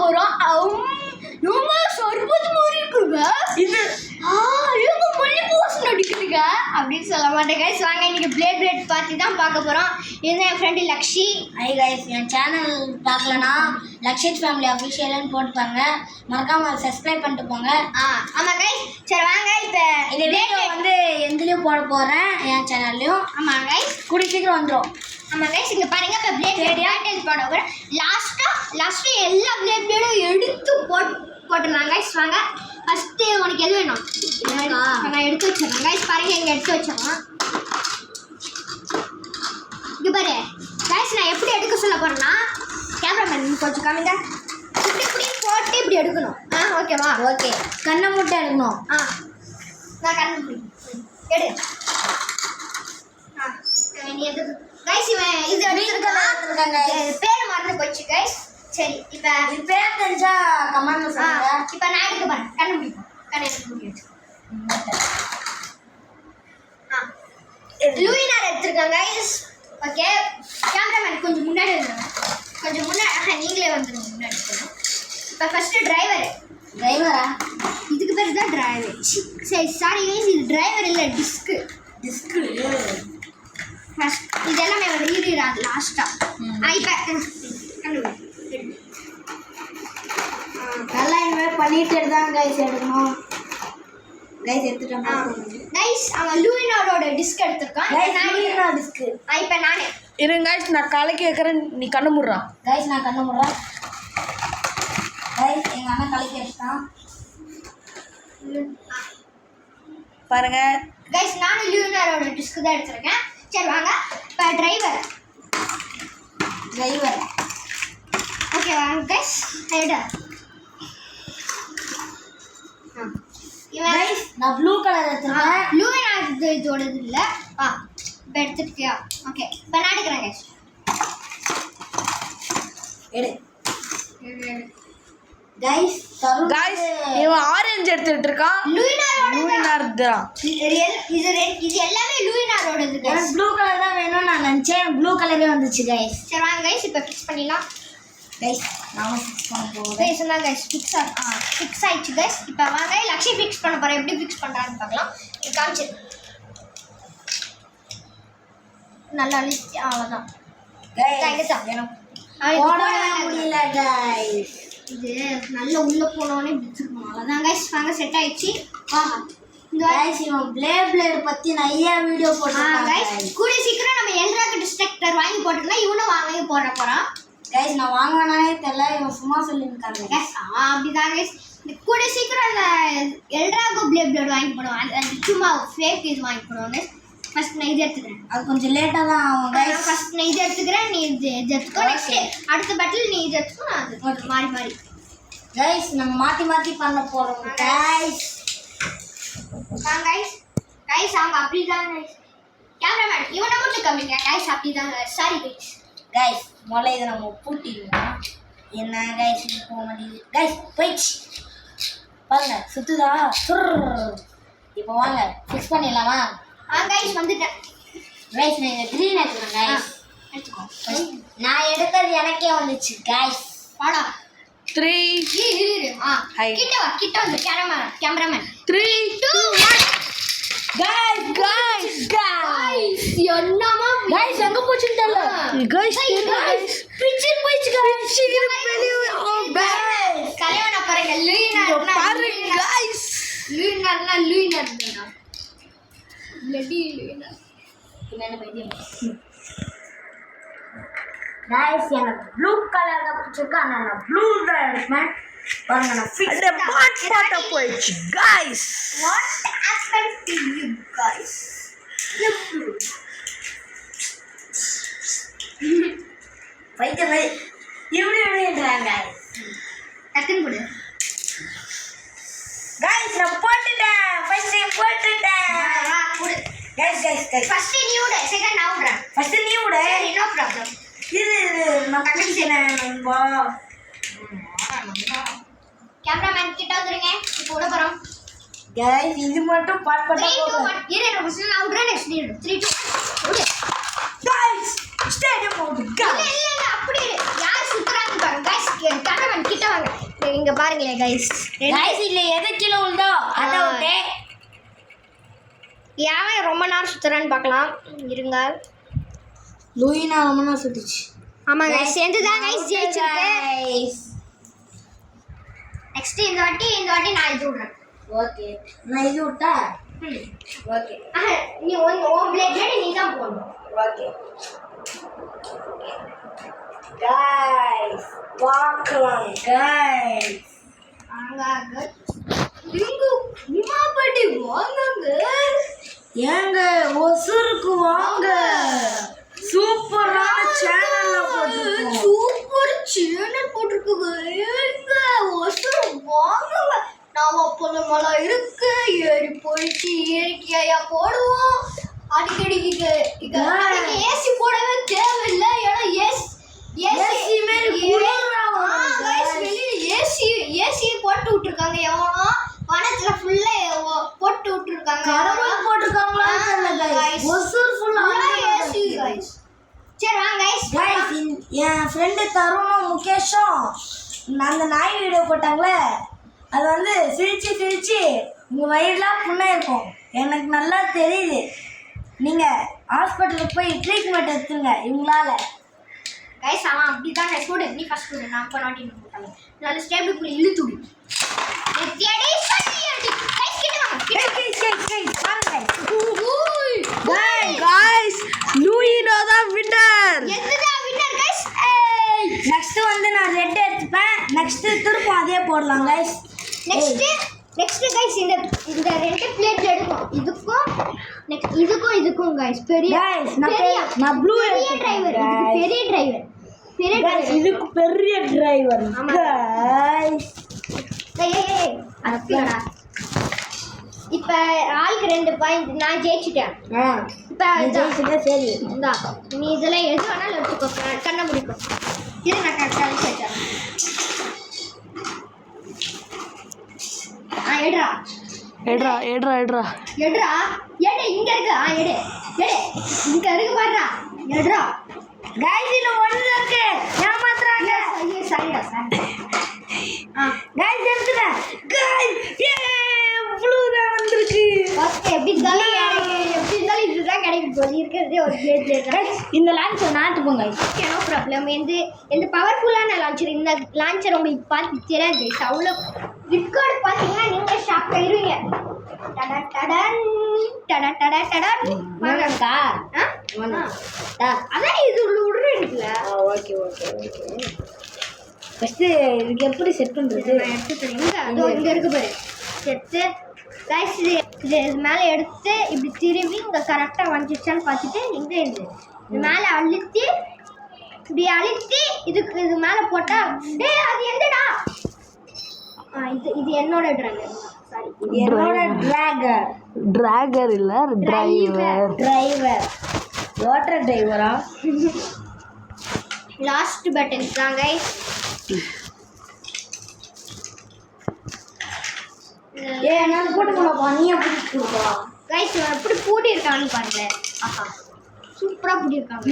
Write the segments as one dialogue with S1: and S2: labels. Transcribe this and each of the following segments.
S1: போறோம். ரொம்ப சொர்பத்து மாதிரி இருக்குங்க இது. இவங்க மல்லிப்பூ வாசனை அடிக்குதுங்க அப்படின்னு சொல்ல மாட்டேன் கைஸ். வாங்க இன்னைக்கு பிளேட் பார்த்து தான் பார்க்க போறோம். இதுதான் என் ஃப்ரெண்டு லக்ஷி.
S2: ஹை கைஸ், என் சேனல் பார்க்கலனா லக்ஷித் ஃபேமிலி அஃபிஷியல்னு போட்டுப்பாங்க, மறக்காம சப்ஸ்கிரைப் பண்ணிட்டு போங்க.
S1: ஆமாம் கைஸ். சரி வாங்க இப்போ
S2: இந்த வீடியோ வந்து எதுலேயும் போட போகிறேன், என் சேனல்லையும்.
S1: ஆமாம் கைஸ்,
S2: கூடிய சீக்கிரம் வந்துடும்.
S1: ஆமாம் கைஸ், இங்கே பாருங்க. இப்போ பிளேட் போட போகிறேன். லாஸ்ட்டாக எல்லா பிளேட்டும் எடுத்து போட்டுருந்தாங்க கைஸ். வாங்க ஃபஸ்ட்டு உனக்கு எது வேணும்? நான் எடுத்து வச்சிடறேன் கைஸ். பாருங்க இங்கே எடுத்து வச்சிடறேன். இங்கே பாரு கைஸ், நான் எப்படி எடுக்க சொல்ல போகிறேன்னா, கேமராமேன் கொஞ்சம் காமிங்க. இப்படி போட்டு இப்படி எடுக்கணும். ஓகேவா?
S2: ஓகே, கண்ணை மூட்டை எடுக்கணும்.
S1: நான் கண்ணை மூடி எடு. நீ எது கைஸ், இவன் இது எடுத்துருக்காங்க. பேர் மறந்து போச்சு கைஸ். சரி, இப்போ
S2: பேர் தெரிஞ்சா கமெண்ட்ல சொல்லுங்க.
S1: இப்போ நான் எடுக்க போறேன். கண்ணு முடிக்கும். கண்ணை எடுக்க முடியாது. லூயினார் எடுத்துருக்காங்க கைஸ். ஓகே, கேமராமேன் கொஞ்சம் முன்னாடி வந்துடுங்க. கொஞ்சம் முன்னாடி நீங்களே வந்துடுங்க முன்னாடி. இப்போ ஃபஸ்ட்டு டிரைவரா? இதுக்கு பேர் தான் டிரைவர். சரி சாரி கைஸ், இது டிரைவர் இல்லை, டிஸ்க்கு. ஃபஸ்ட் இது எல்லாமே வந்து லாஸ்ட்டாக. இப்போ கண்ணு
S2: நல்லா இனிமேல் பண்ணிட்டு தான் கைஸ் எடுக்கணும். கைஸ் எடுத்துட்டோம்
S1: கைஸ். அவன் லூயினாரோட டிஸ்க் எடுத்துருக்கான்.
S2: Guys disk.
S1: இப்போ நானே
S3: இருங்க கைஸ், நான் கலக்கி வைக்கிறேன், நீ கண்ணு முடுறா.
S2: கைஸ் நான் கண்ணு முடுறேன். கைஸ் எங்கள் அண்ணன் கலக்கி வச்சுட்டான்
S3: பாருங்க
S1: கைஸ். நானும் லூயினாரோட டிஸ்க் தான் எடுத்துருக்கேன். சரி வாங்க இப்போ டிரைவர். ஓகே வாங்க கைஸ், எடு.
S2: கைஸ் நான் ப்ளூ கலர் எடுத்துருக்கேன்.
S1: லூயினார் இதோடது இல்லை. இப்போ எடுத்துட்டியா? ஓகே, இப்போ நான் எடுக்கிறேன் கைஸ்.
S2: எடு கைஸ்.
S3: கைஸ் இவன் ஆரஞ்சு எடுத்துட்டு இருக்கான். லூயினார் தான்.
S1: இது எல்லாமே லூயினாரோடது கைஸ்.
S2: எனக்கு ப்ளூ கலர் தான் வேணும் நான் நினச்சேன், ப்ளூ கலரே வந்துச்சு கைஸ்.
S1: சரி வாங்க கைஸ், இப்போ ஃபிக்ஸ் பண்ணிடலாம்
S2: கைஸ். நாம ஃபிக்ஸ் பண்ண போகிறோம்
S1: கைஸ். தான் கைஸ் ஃபிக்ஸ் ஆயிடுச்சு கைஸ். இப்போ வாங்க லக்ஷி ஃபிக்ஸ் பண்ண போகிறேன். எப்படி ஃபிக்ஸ் பண்ணுறான்னு பார்க்கலாம். இது காமிச்சு நல்லா அழிச்சு. அவ்வளோதான்
S2: முடியல கைஸ்.
S1: இது நல்லா உள்ளே போனோடனே பிடிச்சிருக்கணும். அவ்வளோதான் கைஸ். வாங்க செட் ஆயிடுச்சு.
S2: கைஸ் இவன் பிளேட் பற்றி நிறைய வீடியோ போட்டுருக்கான்
S1: கைஸ். கூடிய சீக்கிரம் நம்ம எல்ராக்கு டிஸ்ட்ரக்டர் வாங்கி போட்டுக்கலாம். இவனும் வாங்கி போட போகிறான்
S2: கைஸ். நான் வாங்கினானே தெரியல, இவன் சும்மா சொல்லியிருக்காங்க
S1: கைஸ். அப்படிதான் கைஸ். கூடிய சீக்கிரம் அந்த எல்ராகோ பிளேட் வாங்கி போடுவோம். அது சும்மா ஃபேக் இது வாங்கி போடுவாங்க. ஃபர்ஸ்ட் நான் இது எடுத்துக்கிறேன்.
S2: அது கொஞ்சம் லேட்டாக தான் ஆகும் கைஸ்.
S1: ஃபர்ஸ்ட் நான் இது எடுத்துக்கிறேன், நீ இது எடுத்துக்கோ. நெக்ஸ்ட் அடுத்த பேட்டில் நீ இது எடுத்துக்கோ, நான் அது மாறி
S2: கைஸ் நம்ம மாற்றி பண்ண போகிறோம் கைஸ்.
S1: கைஸ் அவங்க அப்படிதான் கைஸ். கேமராமேன் இவனை மட்டும் கம்மிங்க கைஸ். அப்படிதான் சாரி கைஸ்.
S2: கைஸ் முதல்ல இதை நம்ம பூட்டிடுவோம். என்ன கைஸ் போக மாட்டேங்குது கைஸ். போயிடுச்சு பாருங்க, சுற்றுதா. இப்போ வாங்க ஃபிக்ஸ் பண்ணிடலாமா?
S1: கைஸ் வந்துட்டேன்
S2: கைஸ். நான் இந்த க்ரீன் எடுத்துக்கிறேன் கைஸ்.
S1: எடுத்துக்கோ.
S2: நான் எடுக்கிறது எனக்கே வந்துச்சு கைஸ்.
S1: வாடா
S3: 3
S1: கிட்ட வந்து கேமராமேன்
S3: 3 2 1
S2: கைஸ்
S1: என்னமா
S2: கைஸ் எங்க போச்சுன்னு தெரியல
S3: கைஸ்.
S2: பிச்சு போயிடுச்சு கைஸ்.
S1: கலைவன பாருங்க. லூயினார்
S3: பாருங்க கைஸ்.
S1: லூயினார் லடி லூயினார்
S2: என்ன பைத்தியம் கைஸ். எனக்கு ப்ளூ கலர் தான் பிடிச்சிருக்கு, ஆனால் நான் ப்ளூ தான் எடுப்பேன். பாருங்க நான் ஃபிக்ஸ்
S3: பாட்டா போயிடுச்சு guys.
S1: What happened to you guys?
S2: பைத்தியம் இப்படின்றாங்க
S1: டக்குன்னு போடு
S2: கைஸ். நான் போட்டுட்டேன், ஃபர்ஸ்ட் போட்டுட்டேன்
S1: போடு
S2: கைஸ்.
S1: ஃபர்ஸ்ட் நீ விடு, செகண்ட் நான் விடுறேன்.
S2: ஃபர்ஸ்ட் நீ விடு.
S1: No problem.
S2: இது நான் கண்டிஷன் வா.
S1: கேமராமேன் கிட்ட வந்துருங்க. இப்போ விட போறோம்
S2: கைஸ். இது மட்டும் பாட்
S1: 3 2 1 இரு ஃபர்ஸ்ட் நான் விடுறேன். நெக்ஸ்ட் நீ விடு. 3 2 1 விடு
S2: கைஸ். ஸ்டேடியம் போடு கைஸ்.
S1: இல்ல அப்படி யார் சுத்துறாங்க பாருங்க கைஸ். கேமராமேன் கிட்ட வாங்க. இங்க பாருங்களேன் கைஸ்.
S2: கைஸ் இல்ல எது கீழே விழுதோ அத விட்டு
S1: யாவன் ரொம்ப நேரம் சுத்துறான்னு பார்க்கலாம் இருங்க.
S2: லூயினா ரொம்ப நேரம் சுத்துச்சு.
S1: ஆமா கைஸ் சேர்ந்துதான் கைஸ் ஜெயிச்சிருக்கு.
S2: கைஸ்
S1: நெக்ஸ்ட் இந்த வாட்டி நான் இது விடுறேன்.
S2: ஓகே நான் இது விட்டா ஓகே
S1: நீ ஓன் பிளேட்ல நீ தான் போடணும்.
S2: ஓகே கைஸ் பார்க்கலாம் கைஸ்.
S1: அங்க இங்க நிமாபடி வாங்குங்க.
S2: ஏங்க ஒசூருக்கு வாங்க. சூப்பரான சேனல்ல போட்டுருக்கோம்.
S1: சூப்பர் சேனல் போட்டுருக்குங்க. ஏங்க ஒசூர் வாங்குங்க. நாம பொண்ணு இருக்கு ஏறி போயிட்டு இயற்கையா போடுவோம். அடிக்கடி ஏசி போடவே தேவையில்லை. ஏன்னா ஏசி ஏசி போட்டு விட்டுருக்காங்க. எவனோ வனத்துல ஃபுல்லா போட்டு விட்டுருக்காங்க.
S2: கடவுள் போட்டுருக்காங்களா தெரியல गाइस. ஒசூர் ஃபுல்லா
S1: ஏசி गाइस. சரி வாங்க गाइस.
S2: என் ஃப்ரெண்டு தருணும் முகேஷும் அந்த நாய் வீடியோ போட்டாங்களே அது வந்து சிரிச்சு உங்கள் வயிறுலாம் புண்ணாயிருக்கும் எனக்கு நல்லா தெரியுது. நீங்கள் ஹாஸ்பிட்டலுக்கு போய் ட்ரீட்மெண்ட் எடுத்துங்க இவங்களால.
S1: கைஸ் அவன் அப்படிதான் கைஸ் போடு. நீ ஃபர்ஸ்ட் போடு. நான் போன வாட்டி என்ன போட்டாங்க நல்ல ஸ்டேபிள் புள்ளி இழுத்துடு. நெத்தியடி சட்டியடி கைஸ் கிட்ட வாங்க.
S3: guys லூயினோ தான் வின்னர்.
S1: எதுடா வின்னர் கைஸ்?
S2: நெக்ஸ்ட் வந்து நான் ரெட் எடுத்துப்பேன். நெக்ஸ்ட் திருப்பம் அதே போடலாம் கைஸ்.
S1: நெக்ஸ்ட் கைஸ் இந்த ரெண்டு பிளேட் எடுக்கும். இதுக்கும் கைஸ் பெரிய
S2: நான் ப்ளூ
S1: பெரிய டிரைவர்.
S2: இதுக்கு பெரிய டிரைவர் கைஸ்.
S1: அதுக்குடா இப்ப ஆளுக்கு 2 பாயிண்ட் நான் ஜெயிச்சிட்டேன். இப்ப
S2: ஜெயிச்சுட்டா சரி.
S1: இந்தா நீ இதெல்லாம் எது வேணாலும் எடுத்துக்கோ. கண்ணை முடிக்கும். இது நான் கரெக்டாக சேர்த்தேன். எடுறா இங்க இருக்கு. எடு இங்க இருக்கு பாருடா. எடுறா
S2: கைஸ் இதுல ஒண்ணு இருக்கு. ஏமாத்துறாங்க.
S1: ஐயோ சரிடா.
S2: கைஸ் எடுத்துட்டேன். கைஸ் ப்ளூ தான் வந்திருக்கு.
S1: ஓகே எப்படி இருந்தாலும் இதுதான் கிடைக்கும். போது இருக்கிறதே ஒரு பிளேட்.
S2: கைஸ் இந்த லான்ச்சர் நாட்டு போங்க.
S1: Okay no problem. எந்த பவர்ஃபுல்லான லான்ச்சர். இந்த லான்ச்சர் உங்களுக்கு பார்த்து தெரியாது கைஸ். அவ்வளோ ரெக்கார்டு பார்த்தீங்கன்னா நீங்கள் ஷாக் ஆயிடுவீங்க. அதான் இது உள்ள இருக்குல்ல.
S2: ஓகே ஃபர்ஸ்ட் இதுக்கு எப்படி செட் பண்றது?
S1: நான் எடுத்து இங்க இருக்கு பாரு. செட்டு கைஸ் இது மேலே எடுத்து இப்படி திரும்பி இங்கே கரெக்டாக வந்துச்சான்னு பார்த்துட்டு இங்கே இது மேலே அழுத்தி இப்படி அழுத்தி இது மேலே போட்டால் அது எந்தடா? இது என்னோட டிரைவர். சாரி
S2: என்னோட
S3: டிராகர் இல்ல டிரைவர்.
S2: வாட்டர் டிரைவரா?
S1: லாஸ்ட் பட்டன் தான் கைஸ்.
S2: நான் போட்டு போடப்பா. நீ எப்படி போடுவா
S1: கைஸ்? எப்படி பூட்டி இருக்கான்னு பாருங்க. ஆஹா சூப்பராக பூட்டி இருக்காங்க.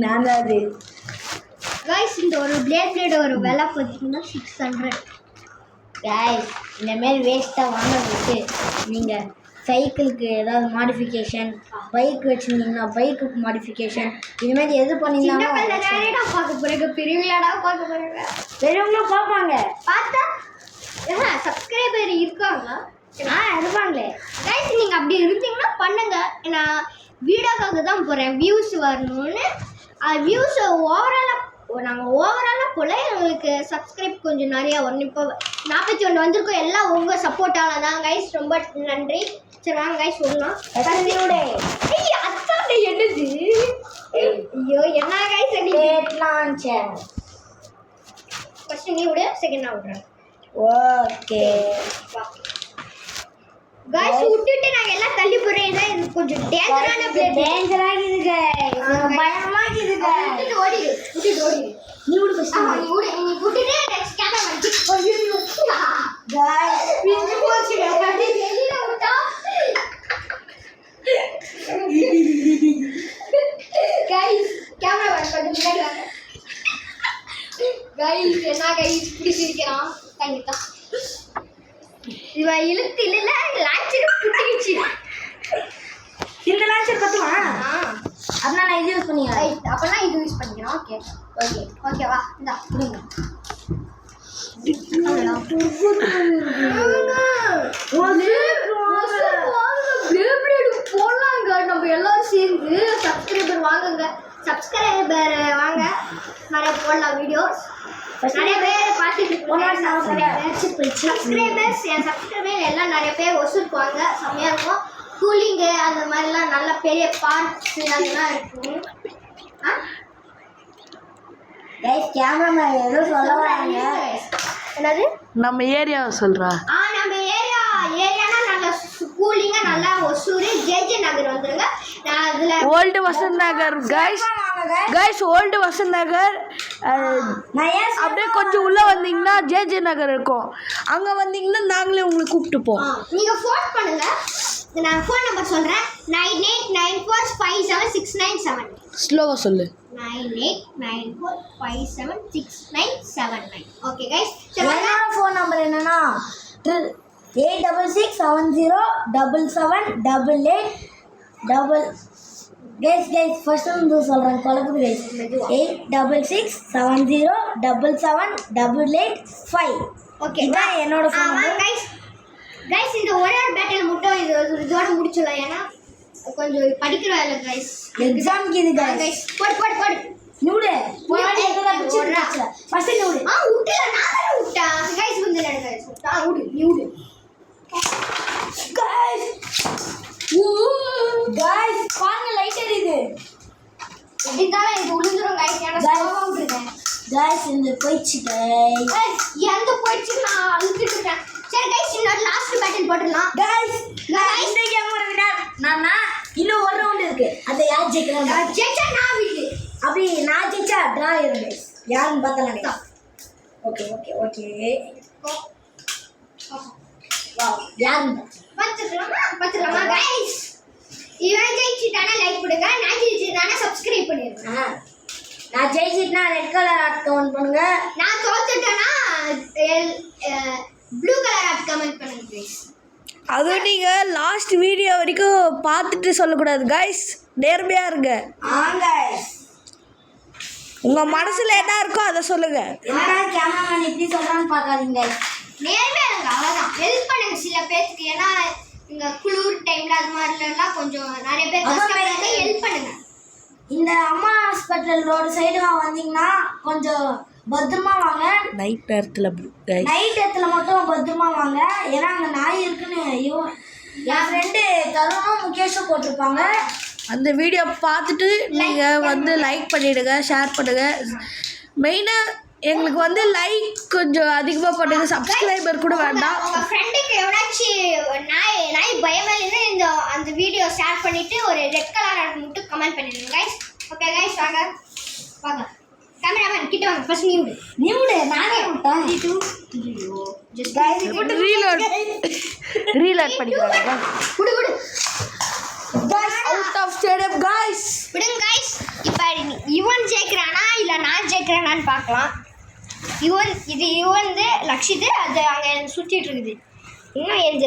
S2: நான் தான் அது
S1: கைஸ் இந்த ஒரு பிளேட் ஒரு விலை பார்த்தீங்கன்னா 600.
S2: கைஸ் இந்த மாதிரி வேஸ்ட்டாக வாங்குறதுக்கு நீங்கள் சைக்கிளுக்கு ஏதாவது மாடிஃபிகேஷன், பைக் வச்சுருந்தீங்கன்னா பைக்குக்கு மாடிஃபிகேஷன், இதுமாதிரி எது பண்ணிங்கன்னா
S1: பார்க்க போகிறேங்க. பெரியவங்களாடா பார்க்க போகிறேங்க.
S2: பெரியவங்களும் பார்ப்பாங்க.
S1: பார்த்தா சப்ஸ்கிரைபர் இருக்காங்களா?
S2: இருப்பாங்களே.
S1: கைஸ் நீங்கள் அப்படி இருந்தீங்கன்னா பண்ணுங்க. நான் வீடியோக்காக தான் போகிறேன் வியூஸ் வரணும்னு. வியூஸ் ஓவராலாக போல எங்களுக்கு சப்ஸ்கிரைப் கொஞ்சம் நிறையா வரணும். இப்போ 41 வந்திருக்கோம். எல்லாம் உங்கள் சப்போர்ட்டால தான் கைஸ். ரொம்ப நன்றி. சரி வாங்க கைஸ் சொல்லலாம். அதான் என்னது? ஐயோ என்ன கைஸ்
S2: லான்ச்சர்.
S1: ஃபர்ஸ்ட் நீ விடு, செகண்ட் நான் விடுறேன்.
S2: ஓகே
S1: கைஸ் விட்டுட்டு நாங்கள் எல்லாம் தள்ளி போடுறேன். இது கொஞ்சம் டேஞ்சரான பிளேட்.
S2: டேஞ்சராகிது கைஸ். பயமாகிது கைஸ்.
S1: விட்டுட்டு ஓடிடு.
S2: நீ விடு ஃபர்ஸ்ட்.
S1: நீ விட்டுட்டு நெக்ஸ்ட் கேமரா வந்து
S2: கைஸ்
S1: பிஞ்சு போச்சு. வெளியில விட்டா கைஸ் கேமரா வந்து கொஞ்சம் முன்னாடி வாங்க கைஸ். சிரிக்கல நாங்க இப்படி சிரிக்கிறோம் கண்டிப்பா இவன் இழுத்து இல்ல லான்ச்சர் புட்டிச்சு
S2: இந்த லான்ச்சர் பத்துமா அதனால நான் இது யூஸ் பண்ணிக்கிறேன்
S1: அப்பெல்லாம் இது யூஸ் பண்ணிக்கிறோம் ஓகே ஓகே ஓகேவா இந்தா புரியுங்க போடலாங்க நம்ம எல்லாரும் சேர்ந்து சப்ஸ்கிரைபர் வாங்குங்க சப்ஸ்கிரைபர் வாங்க நிறைய போடலாம் வீடியோஸ் நிறைய பேர் பார்த்துட்டு சப்ஸ்கிரைபர்ஸ் என் சப்ஸ்கிரைபர் எல்லாம் நிறைய பேர் வசூலுக்குவாங்க செம்மையாக இருக்கும் கூலிங்கு அந்த மாதிரிலாம் நல்ல பெரிய பார்ட்ஸ் அதெல்லாம் இருக்கும்
S2: கேமராமேன் ஏதோ சொல்ல வராங்க
S1: என்னது
S3: நம்ம ஏரியாவை சொல்றா
S1: நம்ம ஏரியானா நல்ல கூலிங்கா நல்லா ஒசூர் ஜேஜே நகர் வந்துருங்க நான் அதுல
S3: ஓல்டு வசந்த் நகர் கைஸ் ஓல்டு வசந்த் நகர் அப்படியே கொஞ்சம் உள்ள வந்தீங்கன்னா ஜேஜே நகர் இருக்கும் அங்க வந்தீங்கன்னா நாங்களே உங்களுக்கு கூப்பிட்டுப்போம்
S1: நீங்க ஃபோன் பண்ணுங்க நான் ஃபோன் நம்பர் சொல்றேன் 9894576979
S3: ஸ்லோவா சொல்லு
S1: 9894576979 ஓகே கைஸ்
S2: என்னோட ஃபோன் நம்பர் என்னன்னா 8660777788 கைஸ் ஃபர்ஸ்ட் வந்து சொல்கிறேன் குழப்பது கைஸ் 8660777788
S1: ஓகே
S2: இதான் என்னோட ஃபோன் நம்பர்
S1: கைஸ் இந்த ஒரே ஒரு பேட்டில் மட்டும் இதோட முடிச்சிடலாம் ஏன்னா கொஞ்சம் படிக்கிற வேலை கைஸ்
S2: எக்ஸாம்க்கு இது
S1: கைஸ் போடு
S2: நூடு போராடி எதுல பிடிச்சா ஃபர்ஸ்ட் நூடு
S1: விட்டல நான் தான விட்டேன் கைஸ் வந்து நடு கைஸ் விடு நீ விடு
S2: கைஸ் பாருங்க லைட் எரியுது
S1: எப்படிதான் இது உளுந்துரும் கைஸ் ஏன்னா ஸ்லோவா விட்டுறேன்
S2: கைஸ் இந்த போயிடுச்சு கைஸ்
S1: எந்த போயிடுச்சு நான் அழுத்திட்டு இருக்கேன் சரி கைஸ் இன்னொரு லாஸ்ட் பேட்டில் போட்டுடலாம்
S2: கைஸ் இந்த கேம் ஒரு வினர் நானா இன்னும் ஒரு ரவுண்ட் இருக்கு அதை யார் ஜெயிக்கலாம்
S1: ஜெயிச்சா நான் விட்டு
S2: அப்படி நான் ஜெயிச்சா டிரா ஆயிரும் கைஸ் யாருன்னு பார்த்தலாம் ஓகே ஓகே ஓகே வாவ் யாருன்னு
S1: பார்த்துக்கலாமா கைஸ் இவன் ஜெயிச்சிட்டானா லைக் கொடுங்க நான் ஜெயிச்சிட்டானா சப்ஸ்கிரைப் பண்ணிடுங்க
S2: நான் ஜெயிச்சிட்டா ரெட் கலர் ஆட் கமெண்ட் பண்ணுங்க
S1: நான் தோத்துட்டேனா ப்ளூ கலர் ஆட் கமெண்ட் பண்ணுங்க ப்ளீஸ்
S3: அதுவும் நீங்கள் லாஸ்ட் வீடியோ வரைக்கும் பார்த்துட்டு சொல்லக்கூடாது கைஸ் நேர்மையாக இருங்க
S2: கைஸ்
S3: உங்கள் மனசில் என்ன இருக்கோ அதை சொல்லுங்கள்
S2: என்னடா கேமராமேன் இப்படி சொல்கிறான்னு பார்க்காதீங்க
S1: நேர்மையா இருங்க அவ்வளோதான் ஹெல்ப் பண்ணுங்க சில பேருக்கு ஏன்னா இந்த குளிர் டைம்ல அது மாதிரிலாம் கொஞ்சம் நிறைய பேர் கஷ்டப்படுறாங்க ஹெல்ப் பண்ணுங்க
S2: இந்த அம்மா ஹாஸ்பிட்டல் ரோடு சைடு வந்தீங்கன்னா கொஞ்சம் பத்திரமா வாங்க
S3: நைட் நேரத்தில்
S2: நைட் இடத்துல மட்டும் பத்திரமா வாங்க ஏன்னா அங்கே நாய் இருக்குன்னு என் ஃப்ரெண்டு தருணும் முகேஷும் போட்டிருப்பாங்க
S3: அந்த வீடியோ பார்த்துட்டு நீங்கள் வந்து லைக் பண்ணிவிடுங்க ஷேர் பண்ணுங்கள் மெயினாக எங்களுக்கு வந்து லைக் கொஞ்சம் அதிகமாக பண்ணுங்க சப்ஸ்கிரைபர் கூட வேண்டாம்
S1: உங்கள் ஃப்ரெண்டுக்கு எவனாச்சும் நாய் பயமில்லைன்னு அந்த வீடியோ ஷேர் பண்ணிவிட்டு ஒரு ரெட் கலர் மட்டும் கமெண்ட் பண்ணிடுங்க கைஸ் ஓகே கைஸ் வாங்க கேமராமேன் கிட்ட வாங்க ஃபர்ஸ்ட் நீ விடு நானே விட்டேன் 2
S3: ரீலோட் பண்ணிக்கிறாங்க
S1: விடு
S3: அவுட் ஆஃப் ஸ்டேடியம் கைஸ்
S1: விடுங்க கைஸ் இப்போ இவன் ஜெயிக்கிறானா இல்லை நான் ஜெயிக்கிறானான்னு பார்க்கலாம் இவன் வந்து லக்ஷித்து அது அங்கே சுற்றிட்டு இருக்குது இன்னும் எந்த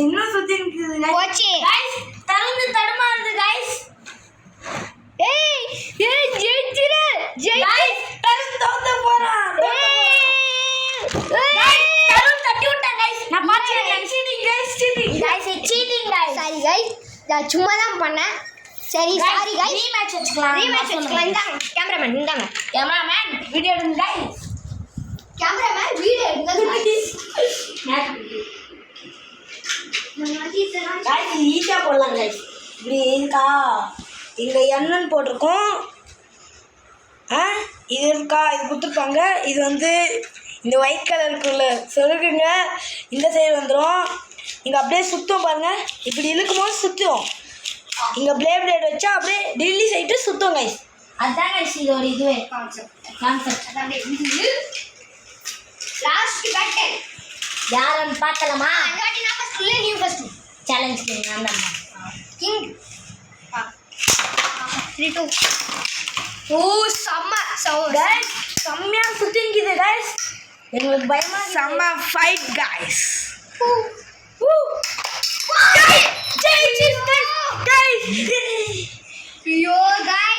S2: இன்னும் சுற்றி இருக்குது
S1: போச்சு
S2: தகுந்து தடுமாறுது கைஸ்
S1: ஜெயிச்சிரு
S2: தருண் தோத்த போறான் தட்டி விட்டேன் கைஸ் நான் பார்த்தேன் சீட்டிங்
S1: சாரி கைஸ் நான் சும்மா தான் பண்ணேன் சரி சாரி கைஸ்
S2: ரீமேட்ச் வச்சுக்கலாம்
S1: இந்தாங்க கேமராமேன் இந்தாங்க
S2: கேமராமேன் வீடியோ எடுங்க கைஸ்
S1: கேமராமேன் வீடியோ எடுங்க
S2: கைஸ் ஈஸியாக போடலாம் கைஸ் இப்படி இருக்கா இங்கே என்னன்னு போட்டிருக்கோம் இது இருக்கா இது கொடுத்துருப்பாங்க இது வந்து இந்த ஒயிட் கலருக்குள்ள சொருகுங்க இந்த சைடு வந்துடும் இங்கே அப்படியே சுற்றும் பாருங்கள் இப்படி இழுக்கும் போது சுற்றும் இங்கே பிளேட் வச்சா அப்படியே டெல்லி சைட்டு சுற்றும் கைஸ் அதுதான் கைஸ் இதோட இதுவே கான்செப்ட்
S1: லாஸ்ட் பேட்டில்
S2: யாருன்னு பார்க்கலாமா
S1: அங்காட்டி நான் ஃபர்ஸ்ட் இல்லை நீ ஃபர்ஸ்ட்
S2: சேலஞ்ச் நான் தான்
S1: கிங் 3 2 ஓ செம்ம
S2: கைஸ் செம்மையா சுத்திங்குது கைஸ் எங்களுக்கு பயமா
S3: செம்ம ஃபைட் கைஸ்
S1: ஐயோ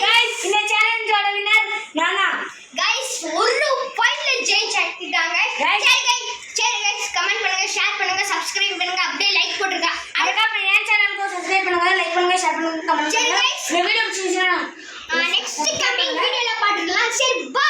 S2: கைஸ் இந்த சேலஞ்சோட வின்னர் நானா
S1: கைஸ் ஒரு பாயிண்ட்ல ஜெயிச்சிட்டாங்க சரி கைஸ் கமெண்ட் பண்ணுங்க ஷேர் பண்ணுங்க சப்ஸ்கிரைப் பண்ணுங்க அப்படியே லைக் போட்டுருங்க
S2: அதுக்கப்புறம் என் சேனலுக்கு சப்ஸ்கிரைப் பண்ணுங்க லைக் பண்ணுங்க ஷேர் பண்ணுங்க கமெண்ட்
S1: சரி
S2: பண்ணுங்க
S1: guys.
S2: இந்த வீடியோ பிடிச்சிருந்துச்சுன்னா
S1: நெக்ஸ்ட் கமிங் வீடியோல பாத்துக்கலாம் சரி bye.